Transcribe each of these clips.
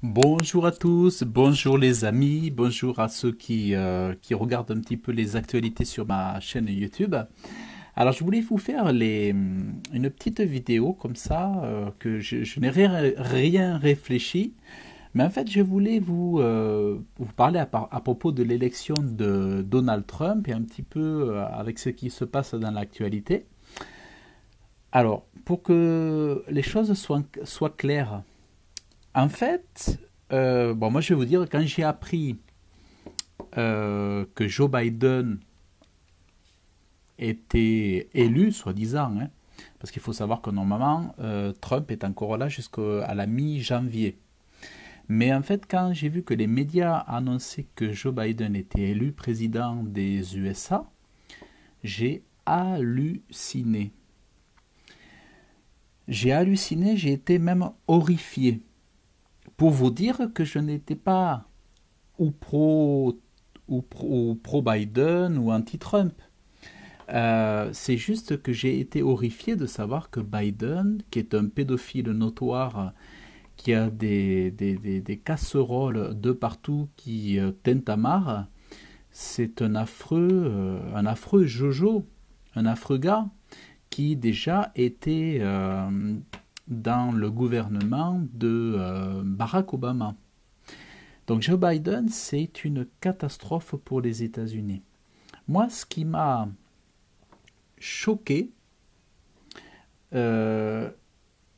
Bonjour à tous, bonjour les amis, bonjour à ceux qui regardent un petit peu les actualités sur ma chaîne YouTube. Alors je voulais vous faire une petite vidéo comme ça, que je n'ai rien réfléchi, mais en fait je voulais vous parler à propos de l'élection de Donald Trump et un petit peu avec ce qui se passe dans l'actualité. Alors, pour que les choses soient claires, en fait, bon, moi je vais vous dire, quand j'ai appris que Joe Biden était élu, soi-disant, hein, parce qu'il faut savoir que normalement, Trump est encore là jusqu'à la mi-janvier. Mais en fait, quand j'ai vu que les médias annonçaient que Joe Biden était élu président des USA, j'ai halluciné. J'ai halluciné, j'ai été même horrifié. Pour vous dire que je n'étais pas ou pro Biden ou anti-Trump. C'est juste que j'ai été horrifié de savoir que Biden, qui est un pédophile notoire, qui a des casseroles de partout qui tintamarrent, c'est un affreux Jojo, un affreux gars qui déjà était dans le gouvernement de Barack Obama. Donc Joe Biden, c'est une catastrophe pour les États-Unis. Moi, ce qui m'a choqué, euh,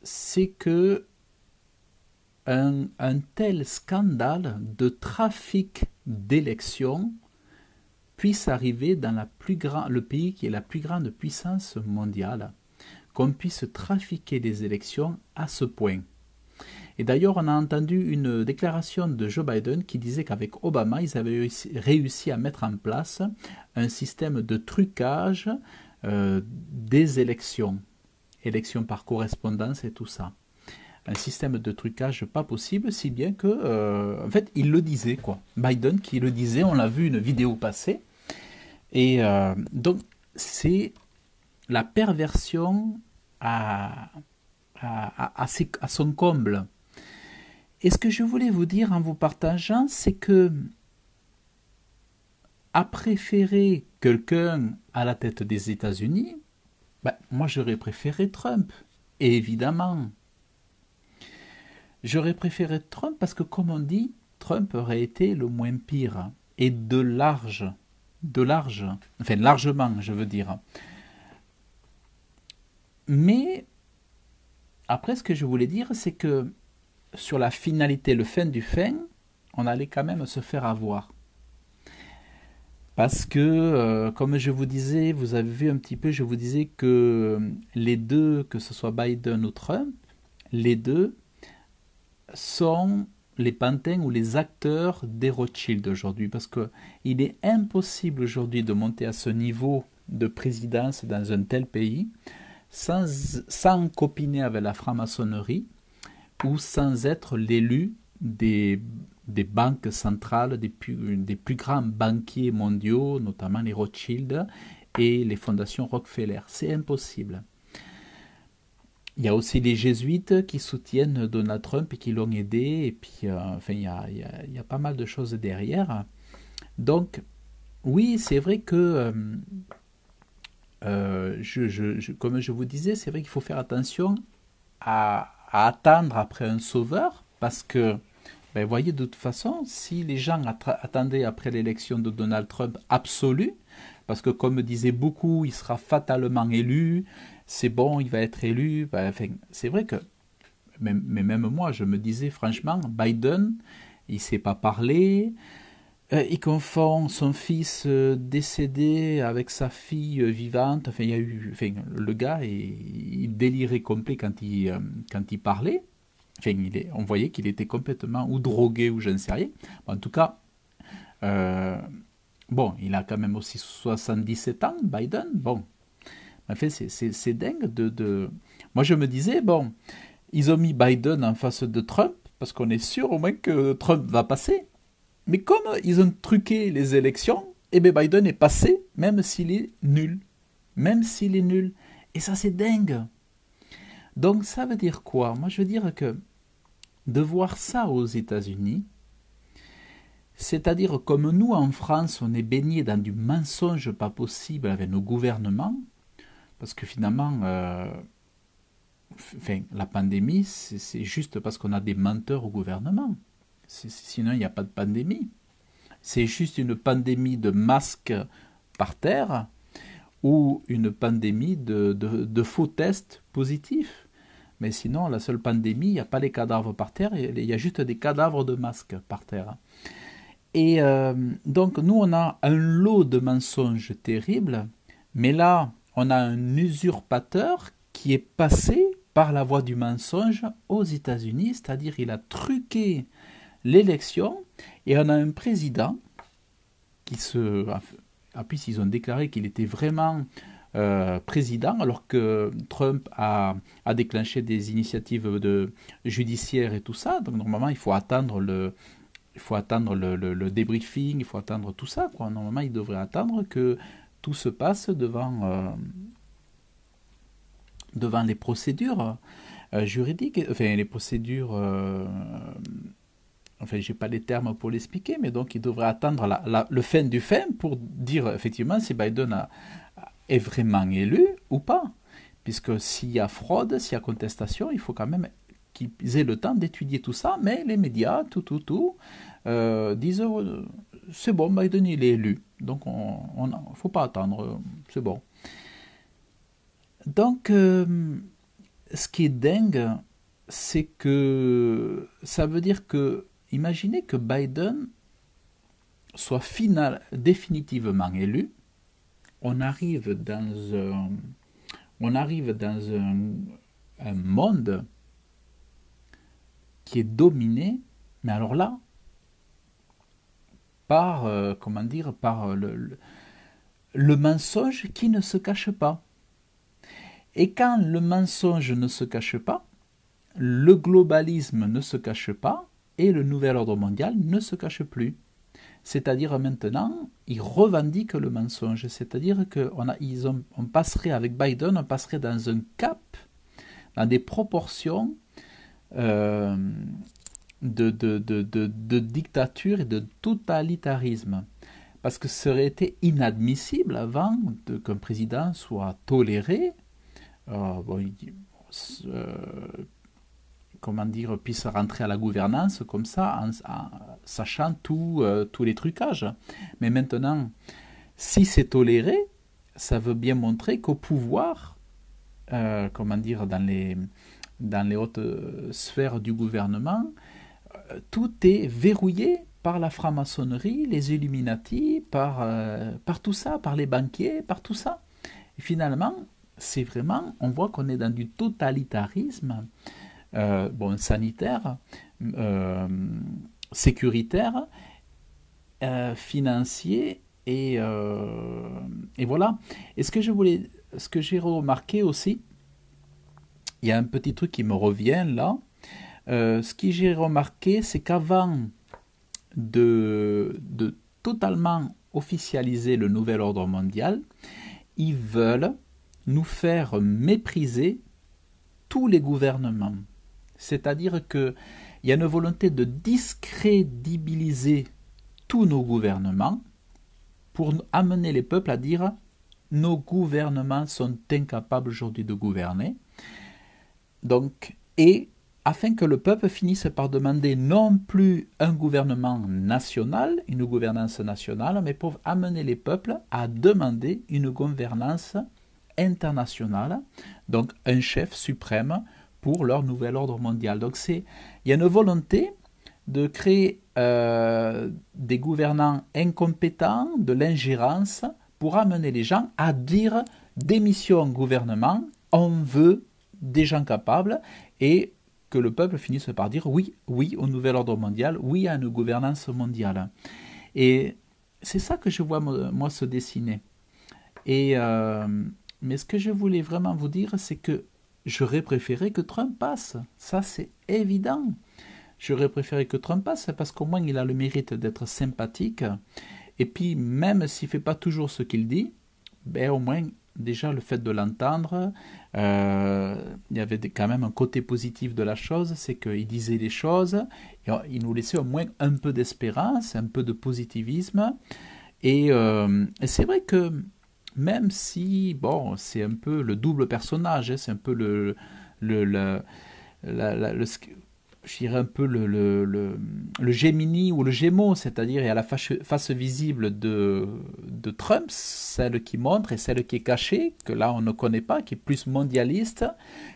c'est que un tel scandale de trafic d'élections puisse arriver dans le pays qui est la plus grande puissance mondiale, qu'on puisse trafiquer les élections à ce point. Et d'ailleurs, on a entendu une déclaration de Joe Biden qui disait qu'avec Obama, ils avaient réussi à mettre en place un système de trucage des élections, élections par correspondance et tout ça. Un système de trucage pas possible, si bien que, en fait, il le disait, quoi. Biden qui le disait, on l'a vu une vidéo passée. Et donc, c'est la perversion à son comble. Et ce que je voulais vous dire en vous partageant, c'est que à préférer quelqu'un à la tête des États-Unis, ben, moi j'aurais préféré Trump, évidemment. J'aurais préféré Trump parce que, comme on dit, Trump aurait été le moins pire. Et de large, enfin largement, je veux dire. Mais après, ce que je voulais dire, c'est que sur la finalité, le fin du fin, on allait quand même se faire avoir. Parce que, comme je vous disais, vous avez vu un petit peu, je vous disais que les deux, que ce soit Biden ou Trump, les deux sont les pantins ou les acteurs des Rothschild aujourd'hui. Parce qu'il est impossible aujourd'hui de monter à ce niveau de présidence dans un tel pays sans copiner avec la franc-maçonnerie ou sans être l'élu des banques centrales, des plus grands banquiers mondiaux, notamment les Rothschild et les fondations Rockefeller. C'est impossible. Il y a aussi les jésuites qui soutiennent Donald Trump et qui l'ont aidé, et puis enfin, il y a pas mal de choses derrière. Donc, oui, c'est vrai que, comme je vous disais, c'est vrai qu'il faut faire attention à attendre après un sauveur, parce que, ben, voyez, de toute façon, si les gens attendaient après l'élection de Donald Trump absolue, parce que comme disaient beaucoup, il sera fatalement élu, c'est bon, il va être élu, ben, enfin, c'est vrai que, mais même moi, je me disais franchement, Biden, il ne sait pas parler, il confond son fils décédé avec sa fille vivante. Enfin, il y a eu, enfin, le gars, il délirait complet quand il parlait. Enfin, on voyait qu'il était complètement ou drogué ou je ne sais rien. En tout cas, euh, bon, il a quand même aussi 77 ans, Biden. Bon, en fait, c'est dingue Moi, je me disais, bon, ils ont mis Biden en face de Trump parce qu'on est sûr au moins que Trump va passer. Mais comme ils ont truqué les élections, eh bien Biden est passé, même s'il est nul. Même s'il est nul. Et ça, c'est dingue. Donc, ça veut dire quoi? Moi, je veux dire que de voir ça aux États-Unis, c'est-à-dire comme nous en France, on est baigné dans du mensonge pas possible avec nos gouvernements, parce que finalement, enfin, la pandémie, c'est juste parce qu'on a des menteurs au gouvernement. Sinon, il n'y a pas de pandémie. C'est juste une pandémie de masques par terre ou une pandémie de faux tests positifs. Mais sinon, la seule pandémie, il n'y a pas les cadavres par terre, il y a juste des cadavres de masques par terre. Et donc, nous, on a un lot de mensonges terribles, mais là, on a un usurpateur qui est passé par la voie du mensonge aux États-Unis, c'est-à-dire il a truqué l'élection, et on a un président qui se... En plus, ils ont déclaré qu'il était vraiment président, alors que Trump a déclenché des initiatives judiciaires et tout ça. Donc normalement, il faut attendre le débriefing, il faut attendre tout ça, quoi. Normalement, il devrait attendre que tout se passe devant les procédures juridiques, enfin les procédures... enfin, j'ai pas les termes pour l'expliquer, mais donc il devrait attendre le fin du fin pour dire effectivement si Biden est vraiment élu ou pas. Puisque s'il y a fraude, s'il y a contestation, il faut quand même qu'ils aient le temps d'étudier tout ça, mais les médias, disent c'est bon, Biden il est élu, donc il ne faut pas attendre, c'est bon. Donc, ce qui est dingue, c'est que ça veut dire que, imaginez que Biden soit définitivement élu, on arrive dans un monde qui est dominé, mais alors là, par, comment dire, par le mensonge qui ne se cache pas. Et quand le mensonge ne se cache pas, le globalisme ne se cache pas et le nouvel ordre mondial ne se cache plus. C'est-à-dire maintenant, ils revendiquent le mensonge. C'est-à-dire qu'on passerait avec Biden, on passerait dans un cap, dans des proportions de dictature et de totalitarisme. Parce que ça aurait été inadmissible avant qu'un président soit toléré, comment dire, puisse rentrer à la gouvernance comme ça, en sachant tous les trucages. Mais maintenant, si c'est toléré, ça veut bien montrer qu'au pouvoir, comment dire, dans les hautes sphères du gouvernement, tout est verrouillé par la franc-maçonnerie, les Illuminati, par tout ça, par les banquiers, par tout ça. Et finalement, c'est vraiment, on voit qu'on est dans du totalitarisme, sanitaire, sécuritaire, financier, et voilà. Et ce que j'ai remarqué aussi, il y a un petit truc qui me revient là. Ce que j'ai remarqué, c'est qu'avant de totalement officialiser le nouvel ordre mondial, ils veulent nous faire mépriser tous les gouvernements. C'est-à-dire qu'il y a une volonté de discrédibiliser tous nos gouvernements pour amener les peuples à dire nos gouvernements sont incapables aujourd'hui de gouverner. Donc, et afin que le peuple finisse par demander non plus un gouvernement national, une gouvernance nationale, mais pour amener les peuples à demander une gouvernance internationale, donc un chef suprême pour leur nouvel ordre mondial. Donc il y a une volonté de créer des gouvernants incompétents, de l'ingérence, pour amener les gens à dire démission gouvernement, on veut des gens capables, et que le peuple finisse par dire oui, oui au nouvel ordre mondial, oui à une gouvernance mondiale. Et c'est ça que je vois moi se dessiner. Et mais ce que je voulais vraiment vous dire, c'est que j'aurais préféré que Trump passe. Ça, c'est évident. J'aurais préféré que Trump passe parce qu'au moins il a le mérite d'être sympathique. Et puis, même s'il ne fait pas toujours ce qu'il dit, ben, au moins déjà le fait de l'entendre, il y avait quand même un côté positif de la chose, c'est qu'il disait les choses, et il nous laissait au moins un peu d'espérance, un peu de positivisme. Et c'est vrai que même si, bon, c'est un peu le double personnage, hein, c'est un peu le, la- je dirais un peu le Gémini ou le Gémeaux, c'est-à-dire il y a la face visible de Trump, celle qui montre et celle qui est cachée, que là on ne connaît pas, qui est plus mondialiste,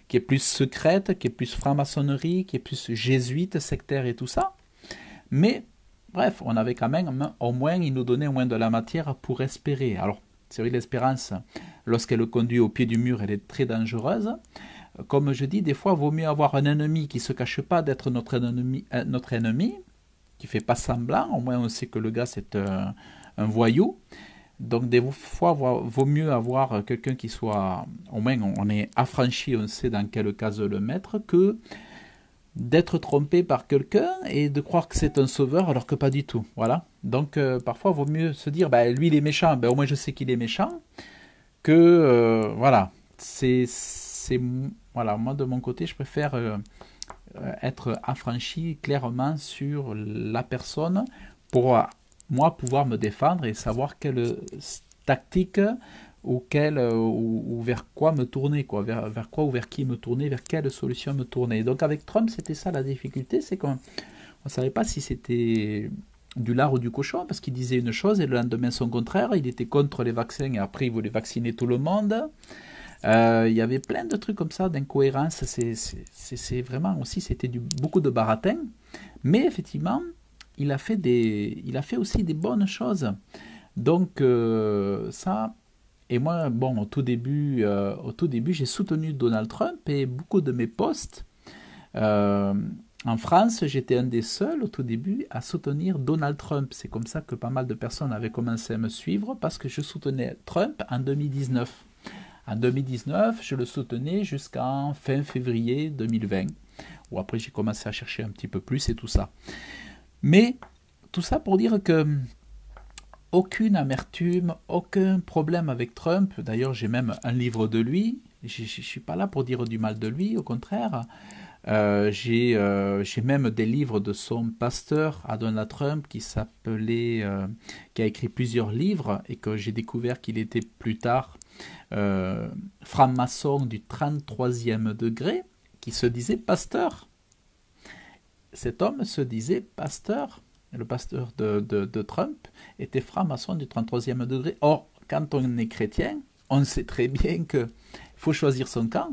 qui est plus secrète, qui est plus franc-maçonnerie, qui est plus jésuite, sectaire et tout ça. Mais bref, on avait quand même, au moins, il nous donnait au moins de la matière pour espérer. Alors, c'est vrai, l'espérance, lorsqu'elle conduit au pied du mur, elle est très dangereuse. Comme je dis, des fois, il vaut mieux avoir un ennemi qui ne se cache pas d'être notre ennemi, qui ne fait pas semblant. Au moins, on sait que le gars, c'est un voyou. Donc, des fois, vaut mieux avoir quelqu'un qui soit, au moins, on est affranchi, on sait dans quelle case le mettre, que d'être trompé par quelqu'un et de croire que c'est un sauveur alors que pas du tout. Voilà. Donc, parfois, il vaut mieux se dire, bah, lui, il est méchant, ben, au moins, je sais qu'il est méchant, que, voilà. Voilà, moi, de mon côté, je préfère être affranchi clairement sur la personne pour moi pouvoir me défendre et savoir quelle tactique ou vers quoi me tourner, quoi, vers quoi ou vers qui me tourner, vers quelle solution me tourner. Donc avec Trump, c'était ça la difficulté, c'est qu'on ne savait pas si c'était du lard ou du cochon, parce qu'il disait une chose et le lendemain son contraire, il était contre les vaccins et après il voulait vacciner tout le monde. Il y avait plein de trucs comme ça, d'incohérences. C'est vraiment aussi, c'était beaucoup de baratin. Mais effectivement, il a fait aussi des bonnes choses. Donc ça, et moi, bon, au tout début, j'ai soutenu Donald Trump et beaucoup de mes posts. euh, En France, j'étais un des seuls au tout début à soutenir Donald Trump. C'est comme ça que pas mal de personnes avaient commencé à me suivre parce que je soutenais Trump en 2019. En 2019, je le soutenais jusqu'en fin février 2020, où après j'ai commencé à chercher un petit peu plus et tout ça. Mais tout ça pour dire que aucune amertume, aucun problème avec Trump. D'ailleurs, j'ai même un livre de lui. Je ne suis pas là pour dire du mal de lui, au contraire. J'ai même des livres de son pasteur à Donald Trump qui a écrit plusieurs livres et que j'ai découvert qu'il était plus tard franc-maçon du 33e degré, qui se disait pasteur. Cet homme se disait pasteur. Le pasteur de Trump était franc-maçon du 33e degré. Or, quand on est chrétien, on sait très bien qu'il faut choisir son camp.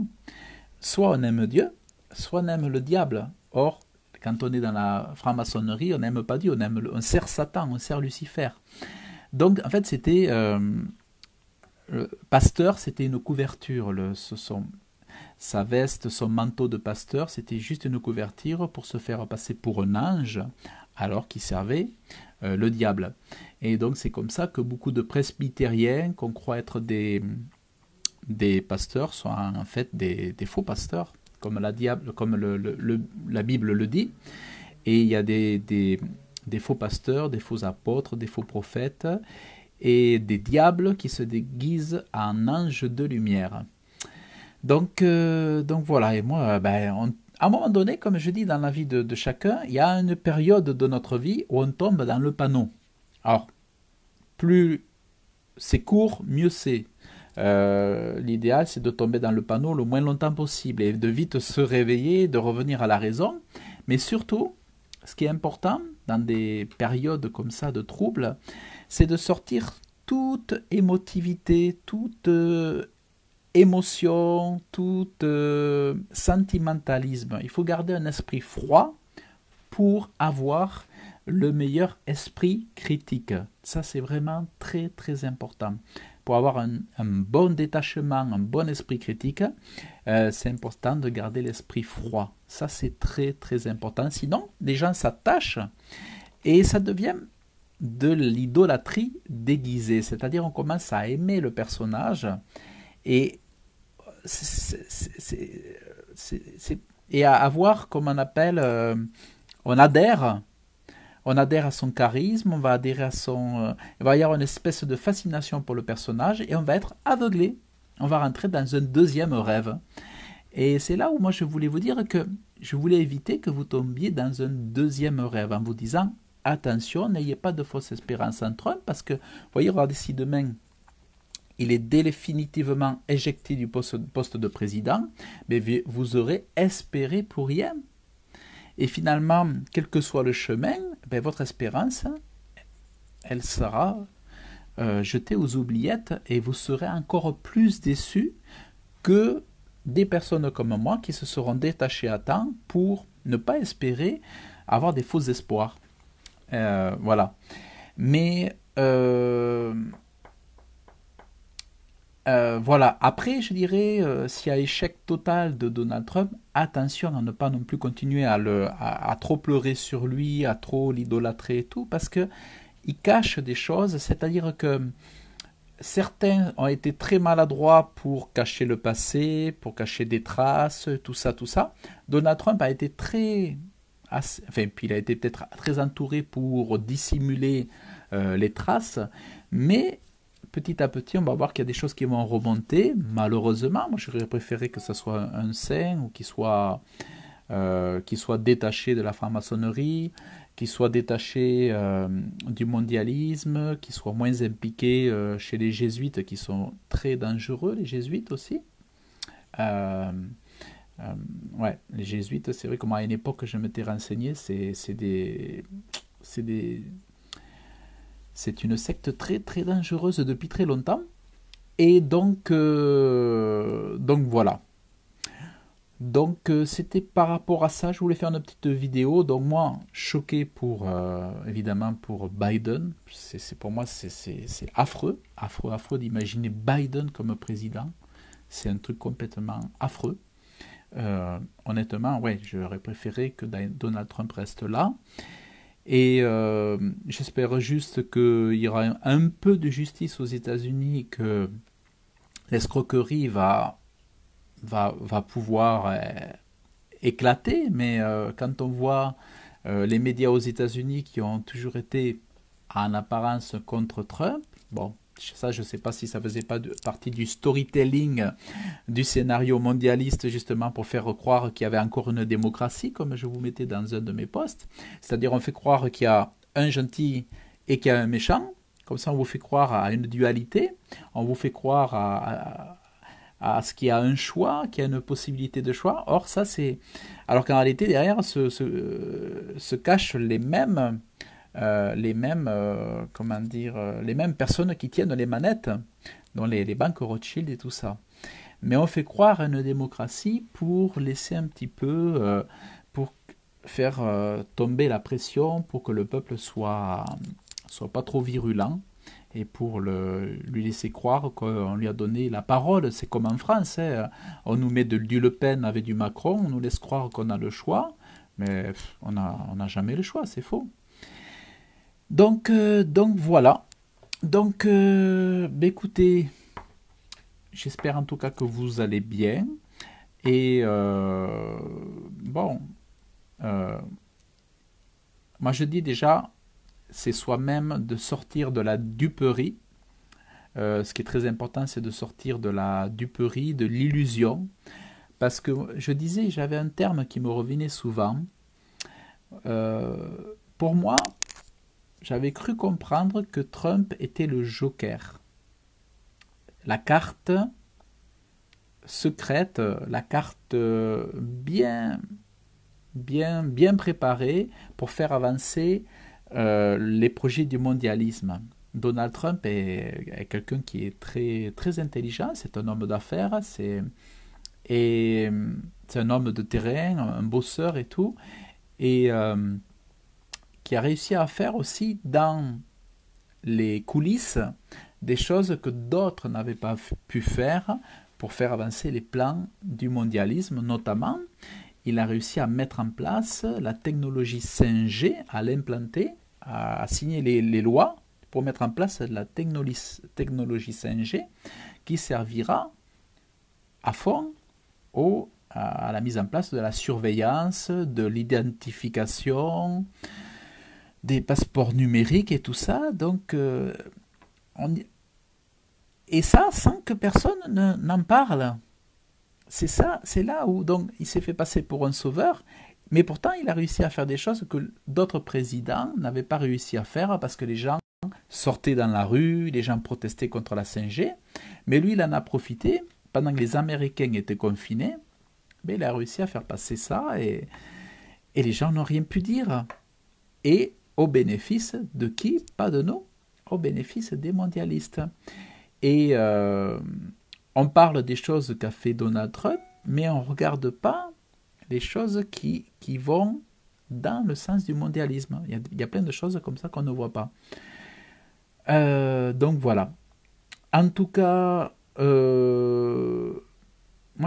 Soit on aime Dieu, soit on aime le diable. Or, quand on est dans la franc-maçonnerie, on n'aime pas Dieu, on sert Satan, on sert Lucifer. Donc, en fait, c'était... le pasteur, c'était une couverture. Sa veste, son manteau de pasteur, c'était juste une couverture pour se faire passer pour un ange, alors qu'il servait le diable. Et donc, c'est comme ça que beaucoup de presbytériens, qu'on croit être des pasteurs, sont en fait des faux pasteurs, comme la Bible le dit. Et il y a des faux pasteurs, des faux apôtres, des faux prophètes, et des diables qui se déguisent en anges de lumière. Donc voilà, et moi, à un moment donné, comme je dis, dans la vie de chacun, il y a une période de notre vie où on tombe dans le panneau. Alors, plus c'est court, mieux c'est. L'idéal, c'est de tomber dans le panneau le moins longtemps possible et de vite se réveiller, de revenir à la raison. Mais surtout, ce qui est important dans des périodes comme ça de troubles, c'est de sortir toute émotivité, toute émotion, tout sentimentalisme. Il faut garder un esprit froid pour avoir le meilleur esprit critique. Ça, c'est vraiment très, très important. Pour avoir un bon détachement, un bon esprit critique, c'est important de garder l'esprit froid. Ça, c'est très, très important. Sinon, les gens s'attachent et ça devient de l'idolâtrie déguisée. C'est-à-dire, on commence à aimer le personnage et et à avoir, comme on appelle, on adhère à son charisme, on va adhérer à il va y avoir une espèce de fascination pour le personnage et on va être aveuglé on va rentrer dans un deuxième rêve. Et c'est là où moi je voulais vous dire que je voulais éviter que vous tombiez dans un deuxième rêve en vous disant attention, n'ayez pas de fausses espérances en Trump parce que, vous voyez, regardez si demain il est définitivement éjecté du poste de président, mais vous aurez espéré pour rien. Et finalement, quel que soit le chemin, votre espérance, elle sera jetée aux oubliettes et vous serez encore plus déçus que des personnes comme moi qui se seront détachées à temps pour ne pas espérer avoir des faux espoirs. Voilà. Mais voilà. Après, je dirais, s'il y a échec total de Donald Trump, attention à ne pas non plus continuer à trop pleurer sur lui, à trop l'idolâtrer et tout, parce que il cache des choses, c'est-à-dire que certains ont été très maladroits pour cacher le passé, pour cacher des traces, tout ça, tout ça. Donald Trump a été puis il a été peut-être très entouré pour dissimuler les traces, mais petit à petit, on va voir qu'il y a des choses qui vont remonter, malheureusement. Moi, j'aurais préféré que ce soit un saint ou qu'il soit détaché de la franc-maçonnerie, qu'il soit détaché du mondialisme, qu'il soit moins impliqué chez les jésuites qui sont très dangereux, les jésuites aussi. Euh, ouais, les jésuites, c'est vrai que moi à une époque je m'étais renseigné, c'est une secte très très dangereuse depuis très longtemps. Et donc voilà. Donc c'était par rapport à ça, je voulais faire une petite vidéo. Donc moi, choqué pour évidemment pour Biden, pour moi c'est affreux, affreux d'imaginer Biden comme président. C'est un truc complètement affreux. Honnêtement, ouais, j'aurais préféré que Donald Trump reste là. Et j'espère juste qu'il y aura un peu de justice aux États-Unis, que l'escroquerie va pouvoir éclater, mais quand on voit les médias aux États-Unis qui ont toujours été en apparence contre Trump, bon, ça je ne sais pas si ça faisait pas partie du storytelling du scénario mondialiste justement pour faire croire qu'il y avait encore une démocratie, comme je vous mettais dans un de mes posts, c'est-à-dire on fait croire qu'il y a un gentil et qu'il y a un méchant, comme ça on vous fait croire à une dualité, on vous fait croire à ce qu'il y a un choix, qu'il y a une possibilité de choix. Or, ça, c'est. Alors qu'en réalité, derrière se cachent les mêmes comment dire, les mêmes personnes qui tiennent les manettes, dont les banques Rothschild et tout ça. Mais on fait croire à une démocratie pour laisser un petit peu, pour faire tomber la pression, pour que le peuple soit pas trop virulent, et pour lui laisser croire qu'on lui a donné la parole. C'est comme en France, hein. On nous met du Le Pen avec du Macron, on nous laisse croire qu'on a le choix, mais on n'a jamais le choix, c'est faux. Donc voilà. Donc, écoutez, j'espère en tout cas que vous allez bien. Et bon, moi je dis déjà, c'est soi-même de sortir de la duperie. Ce qui est très important, c'est de sortir de la duperie, de l'illusion. Parce que je disais, j'avais un terme qui me revenait souvent. Pour moi, j'avais cru comprendre que Trump était le joker. La carte secrète, la carte bien préparée pour faire avancer les projets du mondialisme. Donald Trump est quelqu'un qui est très, très intelligent, c'est un homme d'affaires, c'est un homme de terrain, un bosseur et tout, et qui a réussi à faire aussi dans les coulisses des choses que d'autres n'avaient pas pu faire pour faire avancer les plans du mondialisme. Notamment, il a réussi à mettre en place la technologie 5G, à l'implanter, à signer les lois pour mettre en place la technologie 5G qui servira à fond à la mise en place de la surveillance, de l'identification, des passeports numériques et tout ça. Donc, Et ça, sans que personne n'en parle. C'est ça, c'est là où donc il s'est fait passer pour un sauveur, mais pourtant il a réussi à faire des choses que d'autres présidents n'avaient pas réussi à faire parce que les gens sortaient dans la rue, les gens protestaient contre la 5G, mais lui il en a profité pendant que les Américains étaient confinés, mais il a réussi à faire passer ça et les gens n'ont rien pu dire. Et au bénéfice de qui? Pas de nous, au bénéfice des mondialistes. Et on parle des choses qu'a fait Donald Trump, mais on ne regarde pas les choses qui vont dans le sens du mondialisme. Il y a plein de choses comme ça qu'on ne voit pas. Donc voilà. En tout cas, moi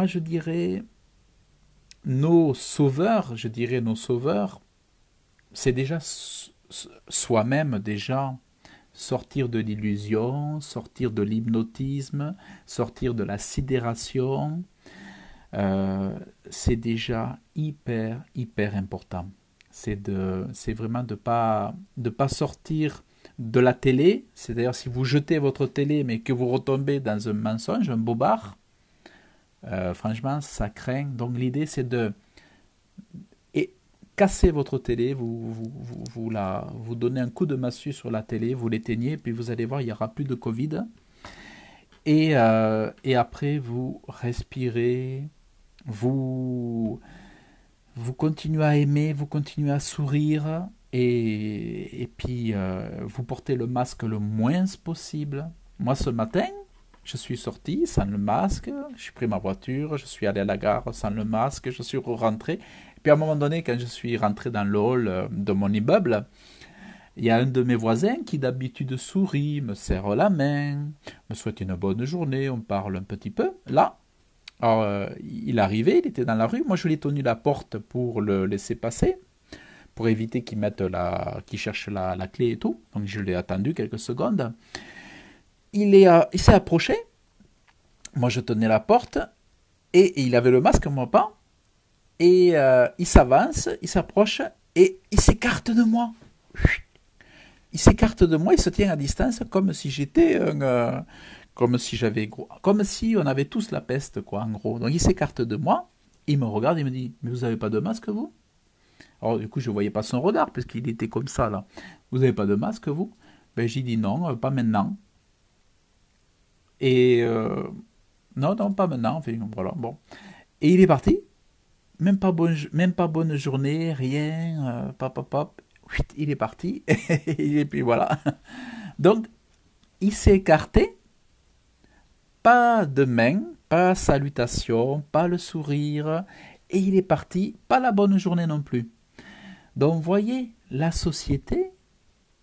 je dirais nos sauveurs, c'est déjà soi-même déjà sortir de l'illusion, sortir de l'hypnotisme, sortir de la sidération, c'est déjà hyper important. C'est vraiment de pas sortir de la télé. C'est-à-dire si vous jetez votre télé mais que vous retombez dans un mensonge, un bobard, franchement ça craint. Donc l'idée c'est de casser votre télé, vous donnez un coup de massue sur la télé, vous l'éteignez, puis vous allez voir, il n'y aura plus de Covid. Et après, vous respirez, vous continuez à aimer, vous continuez à sourire, et puis vous portez le masque le moins possible. Moi, ce matin, je suis sorti sans le masque, j'ai pris ma voiture, je suis allé à la gare sans le masque, je suis rentré. Puis à un moment donné, quand je suis rentré dans le hall de mon immeuble, il y a un de mes voisins qui d'habitude sourit, me serre la main, me souhaite une bonne journée, on parle un petit peu. Là, alors, il arrivait, il était dans la rue, moi je lui ai tenu la porte pour le laisser passer, pour éviter qu'il cherche la clé et tout. Donc je l'ai attendu quelques secondes. Il s'est approché, moi je tenais la porte, et il avait le masque, moi pas. Et il s'avance, il s'approche et il s'écarte de moi. Il s'écarte de moi, il se tient à distance comme si j'étais comme si on avait tous la peste, quoi, en gros. Donc il s'écarte de moi, il me regarde, il me dit, mais vous avez pas de masque, vous? Alors du coup, je voyais pas son regard, parce qu'il était comme ça, là. Vous avez pas de masque, vous? Ben j'ai dit non, pas maintenant. Et non, non, pas maintenant, enfin, voilà, bon. Et il est parti. Même pas bonne journée, rien, pop, pop, pop. Il est parti, et puis voilà. Donc, il s'est écarté, pas de main, pas salutation, pas le sourire, et il est parti, pas la bonne journée non plus. Donc, voyez la société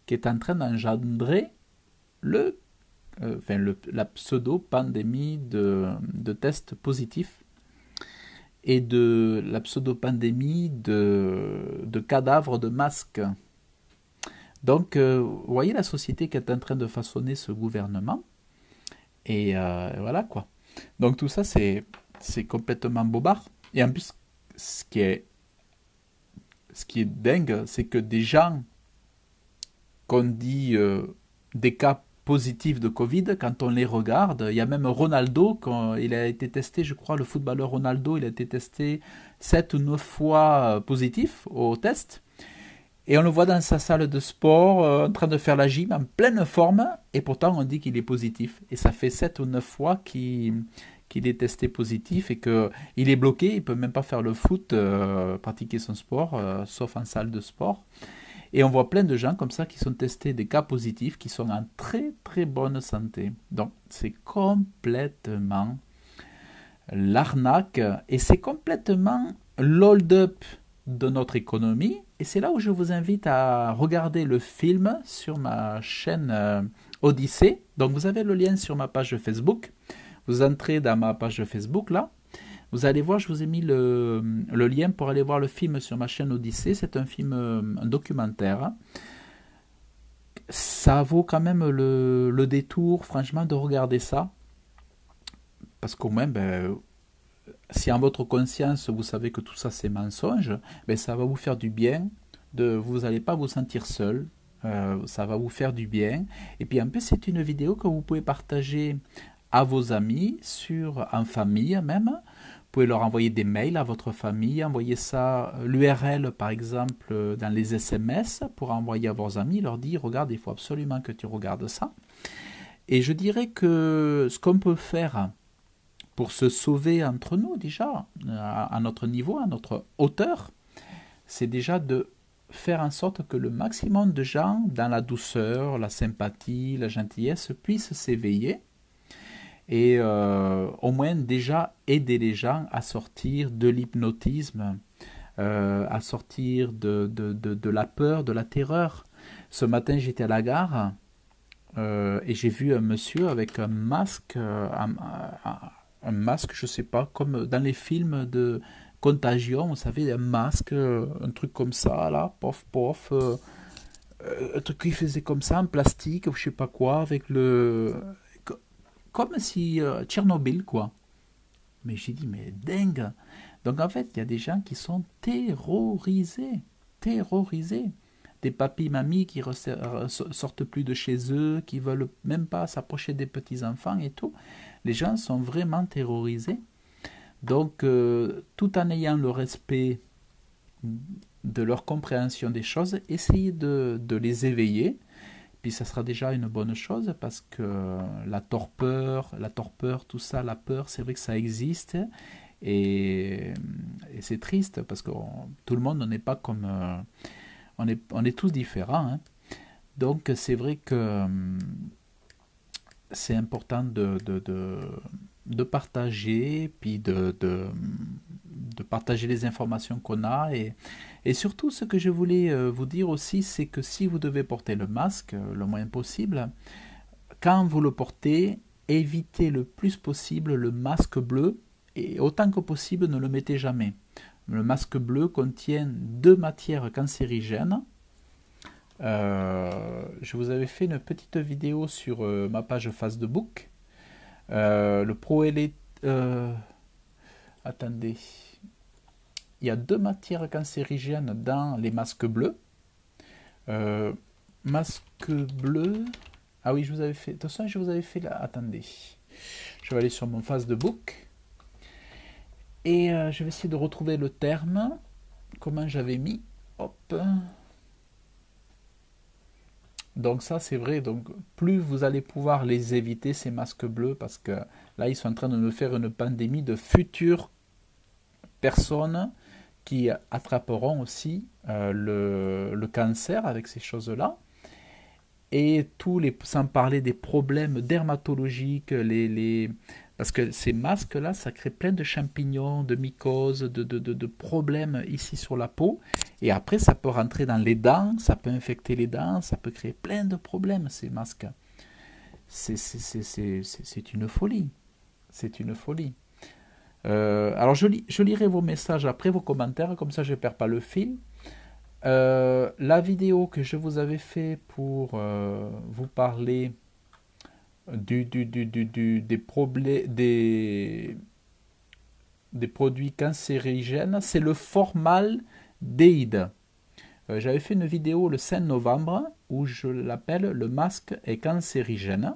qui est en train d'engendrer la pseudo-pandémie de tests positifs et de la pseudo-pandémie de cadavres de masques. Donc, vous voyez la société qui est en train de façonner ce gouvernement. Et voilà quoi. Donc tout ça, c'est complètement bobard. Et en plus, ce qui est dingue, c'est que des gens qu'on dit des cas positifs de Covid, quand on les regarde, il y a même Ronaldo, quand il a été testé, je crois, le footballeur Ronaldo, il a été testé 7 ou 9 fois positif au test. Et on le voit dans sa salle de sport, en train de faire la gym, en pleine forme, et pourtant on dit qu'il est positif. Et ça fait 7 ou 9 fois qu'il est testé positif et qu'il est bloqué, il ne peut même pas faire le foot, pratiquer son sport, sauf en salle de sport. Et on voit plein de gens comme ça qui sont testés des cas positifs, qui sont en très très bonne santé. Donc c'est complètement l'arnaque, et c'est complètement l'hold-up de notre économie. Et c'est là où je vous invite à regarder le film sur ma chaîne Odyssée. Donc vous avez le lien sur ma page Facebook. Vous entrez dans ma page Facebook là. Vous allez voir, je vous ai mis le lien pour aller voir le film sur ma chaîne Odyssée. C'est un film, un documentaire. Ça vaut quand même le détour, franchement, de regarder ça. Parce qu'au moins, si en votre conscience vous savez que tout ça c'est mensonge, ça va vous faire du bien. Vous n'allez pas vous sentir seul. ça va vous faire du bien. Et puis en plus, c'est une vidéo que vous pouvez partager à vos amis, en famille même. Vous pouvez leur envoyer des mails à votre famille, envoyer ça, l'URL par exemple, dans les SMS pour envoyer à vos amis, leur dire, regarde, il faut absolument que tu regardes ça. Et je dirais que ce qu'on peut faire pour se sauver entre nous déjà, à notre niveau, à notre hauteur, c'est déjà de faire en sorte que le maximum de gens, dans la douceur, la sympathie, la gentillesse, puissent s'éveiller et au moins déjà aider les gens à sortir de l'hypnotisme, à sortir de la peur, de la terreur. Ce matin, j'étais à la gare et j'ai vu un monsieur avec un masque, un masque, je sais pas, comme dans les films de Contagion, vous savez, un masque, un truc comme ça, là, pof, pof, un truc qui faisait comme ça, en plastique, ou je sais pas quoi, avec comme si Tchernobyl, quoi. Mais j'ai dit, mais dingue. Donc en fait, il y a des gens qui sont terrorisés, terrorisés. Des papis, mamies qui sortent plus de chez eux, qui veulent même pas s'approcher des petits-enfants et tout. Les gens sont vraiment terrorisés. Donc, tout en ayant le respect de leur compréhension des choses, essayez de les éveiller. Puis ça sera déjà une bonne chose parce que la torpeur, tout ça, la peur, c'est vrai que ça existe. Et c'est triste parce que tout le monde n'est pas comme... on est tous différents. Hein. Donc c'est vrai que c'est important de partager, puis de partager les informations qu'on a. Et surtout, ce que je voulais vous dire aussi, c'est que si vous devez porter le masque le moins possible, quand vous le portez, évitez le plus possible le masque bleu, et autant que possible, ne le mettez jamais. Le masque bleu contient 2 matières cancérigènes. Je vous avais fait une petite vidéo sur ma page Facebook. Le proélé... attendez. Il y a 2 matières cancérigènes dans les masques bleus. Masque bleu... Ah oui, je vous avais fait... De toute façon, je vous avais fait là... Attendez. Je vais aller sur mon Facebook. Et je vais essayer de retrouver le terme. Comment j'avais mis. Hop. Donc ça, c'est vrai. Donc plus vous allez pouvoir les éviter, ces masques bleus, parce que là, ils sont en train de nous faire une pandémie de futures personnes qui attraperont aussi le cancer avec ces choses-là. Et sans parler des problèmes dermatologiques, parce que ces masques-là, ça crée plein de champignons, de mycoses, de problèmes ici sur la peau. Et après, ça peut rentrer dans les dents, ça peut infecter les dents, ça peut créer plein de problèmes, ces masques. C'est une folie. C'est une folie. Alors, je lirai vos messages après, vos commentaires, comme ça je ne perds pas le fil. La vidéo que je vous avais fait pour vous parler des produits cancérigènes, c'est le formaldéhyde. J'avais fait une vidéo le 5 novembre où je l'appelle le masque est cancérigène.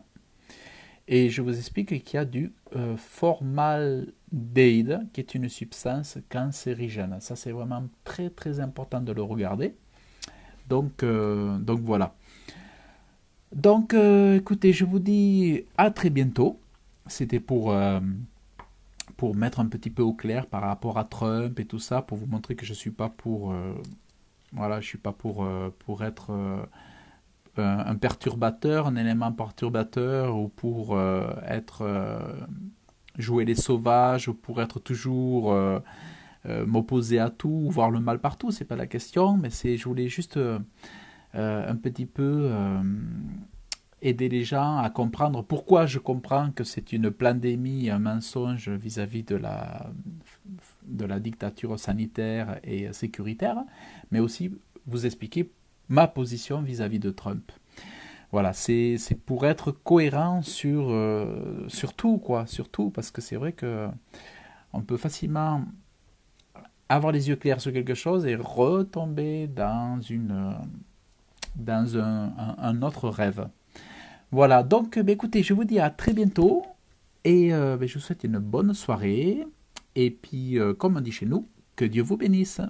Et je vous explique qu'il y a du formaldéhyde, qui est une substance cancérigène. Ça, c'est vraiment très très important de le regarder. Donc voilà. Donc, écoutez, je vous dis à très bientôt. C'était pour mettre un petit peu au clair par rapport à Trump et tout ça, pour vous montrer que je suis pas pour... voilà, je suis pas pour être... un perturbateur, un élément perturbateur, ou pour jouer les sauvages, ou pour être toujours m'opposer à tout, ou voir le mal partout, c'est pas la question, mais je voulais juste un petit peu aider les gens à comprendre pourquoi je comprends que c'est une pandémie, un mensonge vis-à-vis de la dictature sanitaire et sécuritaire, mais aussi vous expliquer ma position vis-à-vis de Trump. Voilà, c'est pour être cohérent sur tout, quoi, surtout, parce que c'est vrai que on peut facilement avoir les yeux clairs sur quelque chose et retomber dans dans un autre rêve. Voilà, donc écoutez, je vous dis à très bientôt et je vous souhaite une bonne soirée. Et puis, comme on dit chez nous, que Dieu vous bénisse.